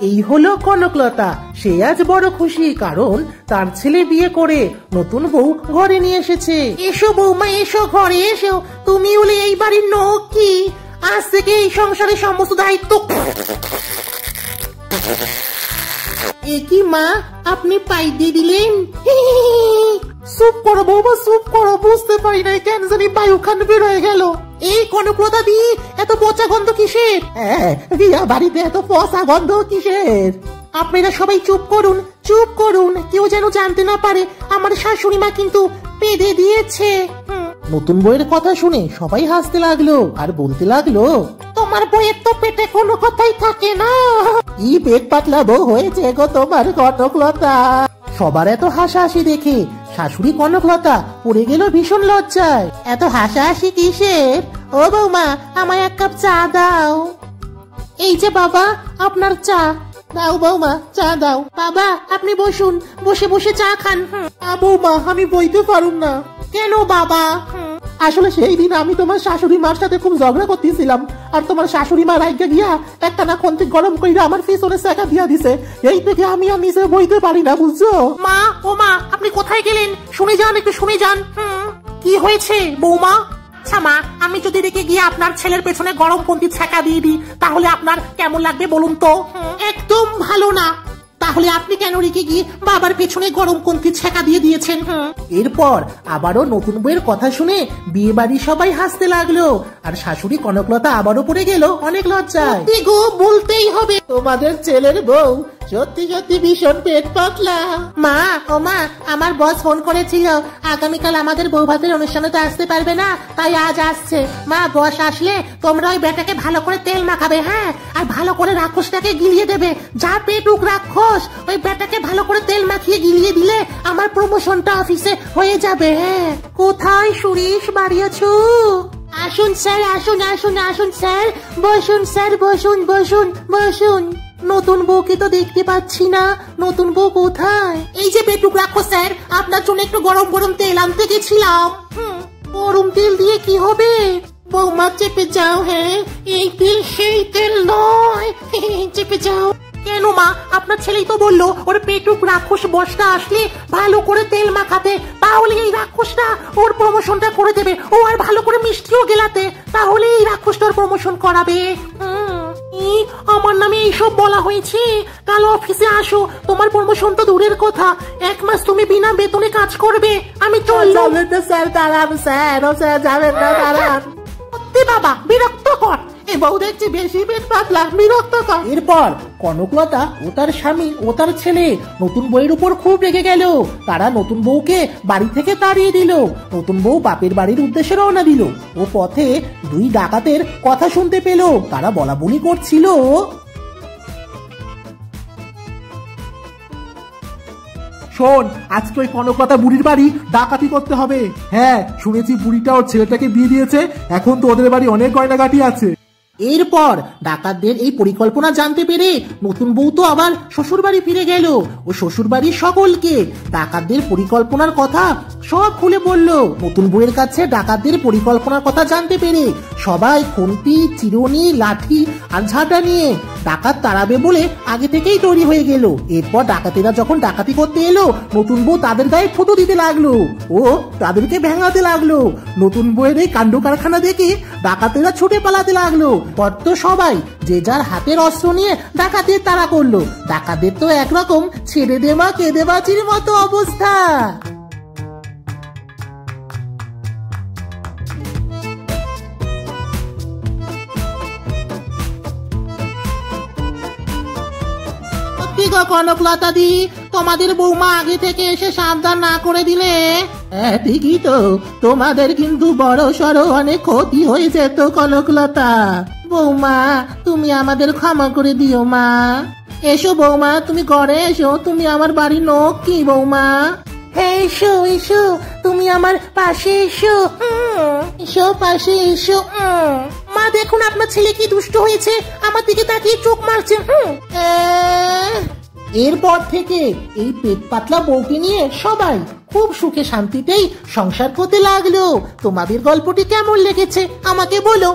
এই হলো কনকলতা। সে আজ বড় খুশি, কারণ তার ছেলে বিয়ে করে নতুন বউ ঘরে নিয়ে এসেছে। এসো বৌমা, এসো ঘরে এসো। তুমি হলে এই বাড়ির নকি। আজ থেকে এই সংসারের সমস্ত দায়িত্ব। এ কি মা, আপনি পাই দিয়ে দিলেন? চুপ করো বৌমা, চুপ করো। বুঝতে পারি নাই কেন জানি বায়ুখান বের হয়ে গেল। এই কনকলতা দি, এত পচা গন্ধ কিসের? বিয়া বাড়িতে এত পচা গন্ধ কিসের? আপনারা সবাই চুপ করুন, চুপ করুন। কেউ যেন জানতে না পারে আমার শাশুড়ি মা কিন্তু পেঁদে দিয়েছে। নতুন বইয়ের কথা শুনে সবাই হাসতে লাগলো আর বলতে লাগলো, তোমার বইয়ের তো পেটে কোনো কথাই থাকে না। কি পেট পাতলা বউ হয়েছে গো তোমার কনকলতা। সবার এত হাসাহাসি দেখে শাশুড়ি কনকলতা পড়ে গেল ভীষণ লজ্জায়। এত হাসাহাসি কিসের? ও বৌমা, আমায় এক কাপ চা দাও। এই যে বাবা, আপনার চা। দাও বৌমা, চা দাও। বাবা, আপনি বসুন, বসে বসে চা খান। বৌমা, আমি বইতে পারুম না। কেন বাবা? আসলে সেই দিন আমি তোমার শাশুড়ি মার সাথে খুব ঝগড়া করতেছিলাম, আর তোমার শাশুড়ি মা রাইগা গিয়া একটা না খন্তি গরম কইরা আমার পিছনে সেকা দিয়া দিছে। এই থেকে আমি আর নিচে বইতে পারি না, বুঝছো? মা, ও মা, আপনি কোথায় গেলেন? শুনে যান, একটু শুনে যান। কি হয়েছে বৌমা? আচ্ছা মা, আমি যদি রেখে গিয়ে আপনার ছেলের পেছনে গরম পন্থী ছ্যাঁকা দিয়ে দিই, তাহলে আপনার কেমন লাগবে বলুন তো? একদম ভালো না। তাহলে আপনি কেন রেখে গিয়ে বাবার পেছনে গরম পন্থী ছ্যাঁকা দিয়ে দিয়েছেন? এরপর আবারও নতুন বইয়ের কথা শুনে বিয়ে বাড়ি সবাই হাসতে লাগলো, আর শাশুড়ি কনকলতা আবারও পড়ে গেল অনেক লজ্জায়। গো, বলতেই হবে, তোমাদের ছেলের বউ সত্যি সত্যি ভীষণ পেট পাতলা। মা, ও মা, আমার বস ফোন করেছিল আগামীকাল আমাদের বউ ভাতের অনুষ্ঠানে তো আসতে পারবে না, তাই আজ আসছে। মা, বস আসলে তোমরা ওই বেটাকে ভালো করে তেল মাখাবে, হ্যাঁ, আর ভালো করে রাক্ষসটাকে গিলিয়ে দেবে। যা পেটুক রাক্ষস, ওই বেটাকে ভালো করে তেল মাখিয়ে গিলিয়ে দিলে আমার প্রমোশনটা অফিসে হয়ে যাবে। হ্যাঁ, কোথায় সুরেশ বাড়িয়েছো? আসুন স্যার, আসুন আসুন আসুন স্যার, বসুন স্যার, বসুন বসুন বসুন। নতুন বউকে তো দেখতে পাচ্ছি না, নতুন বউ কোথায়? এই যে পেটুক রাক্ষস স্যার, আপনার জন্য একটু গরম গরম তেল আনতে গেছিলাম। গরম তেল দিয়ে কি হবে? বৌমা, চেপে যাও। হ্যাঁ, এই তেল সেই তেল নয়, চেপে যাও। কেন মা, আপনার ছেলেই তো বললো ওর পেটুক রাক্ষস বসটা আসলে ভালো করে তেল মাখাতে, তাহলে এই রাক্ষসটা ওর প্রমোশনটা করে দেবে। ও আর ভালো করে মিষ্টিও গেলাতে, তাহলে এই রাক্ষসটা ওর প্রমোশন করাবে। আমার নামে এইসব বলা হয়েছে? কাল অফিসে আসো, তোমার প্রমোশন তো দূরের কথা, 1 মাস তুমি বিনা বেতনে কাজ করবে। আমি চললাম। স্যার দাঁড়ান, স্যার ও স্যার যাবেন না, দাঁড়ান। বাবা, বিরক্ত কর, এ বউ দেখছি বেশি পেট পাতলা, বিরক্ত কর। এরপর কনকলতা ও তার স্বামী ও তার ছেলে নতুন বউয়ের উপর খুব রেগে গেল। তারা নতুন বউকে বাড়ি থেকে তাড়িয়ে দিল। নতুন বউ বাপের বাড়ির উদ্দেশ্যে রওনা দিল। ও পথে 2 ডাকাতের কথা শুনতে পেল। তারা বলাবলি করছিল, শোন, আজকে ওই কনকলতা বুড়ির বাড়ি ডাকাতি করতে হবে। হ্যাঁ, শুনেছি বুড়িটা ওর ছেলেটাকে বিয়ে দিয়েছে, এখন তো ওদের বাড়ি অনেক গয়নাগাটি আছে। এরপর ডাকাতদের এই পরিকল্পনা জানতে পেরে নতুন বউ তো আবার শ্বশুর বাড়ি ফিরে গেল। ও শ্বশুর বাড়ির সকলকে ডাকাতদের পরিকল্পনার কথা সব খুলে বলল। নতুন বউয়ের কাছে ডাকাতদের পরিকল্পনার কথা জানতে পেরে সবাই খুন্তি, চিরুনি, লাঠি আর ঝাঁটা নিয়ে ডাকাত তাড়াবে বলে আগে থেকেই তৈরি হয়ে গেল। এরপর ডাকাতেরা যখন ডাকাতি করতে এলো, নতুন বউ তাদের গায়ে ফুটো দিতে লাগলো ও তাদেরকে ভেঙাতে লাগলো। নতুন বউয়ের এই কাণ্ড কারখানা দেখে ডাকাতেরা ছুটে পালাতে লাগলো। তো সবাই যে যার হাতের অস্ত্র নিয়ে ডাকাতের তাড়া করলো। ডাকাতের তো একরকম ছেড়ে দেওয়া কেঁদে বাঁচির মতো অবস্থা। কনকলতা দি, তোমাদের বৌমা আগে থেকে এসে সাবধান না করে দিলে? ঠিকই তো, তোমাদের কিন্তু বড় সড়ো অনেক ক্ষতি হয়েছে তো কনকলতা। বৌমা, তুমি আমাদের ক্ষমা করে দিও মা। এসো বৌমা, তুমি ঘরে এসো, তুমি আমার বাড়ির লোক কি বৌমা। হ্যাঁ, এসো এসো, তুমি আমার পাশে এসো, এসো পাশে এসো। মা, দেখুন আপনার ছেলে কি দুষ্ট হয়েছে, আমার দিকে তাকিয়ে চোখ মারছে। এরপর থেকে এই পেট পাতলা বউকে নিয়ে সবাই খুব সুখে শান্তিতেই সংসার করতে লাগলো। তোমাদের গল্পটি কেমন লেগেছে আমাকে বলো।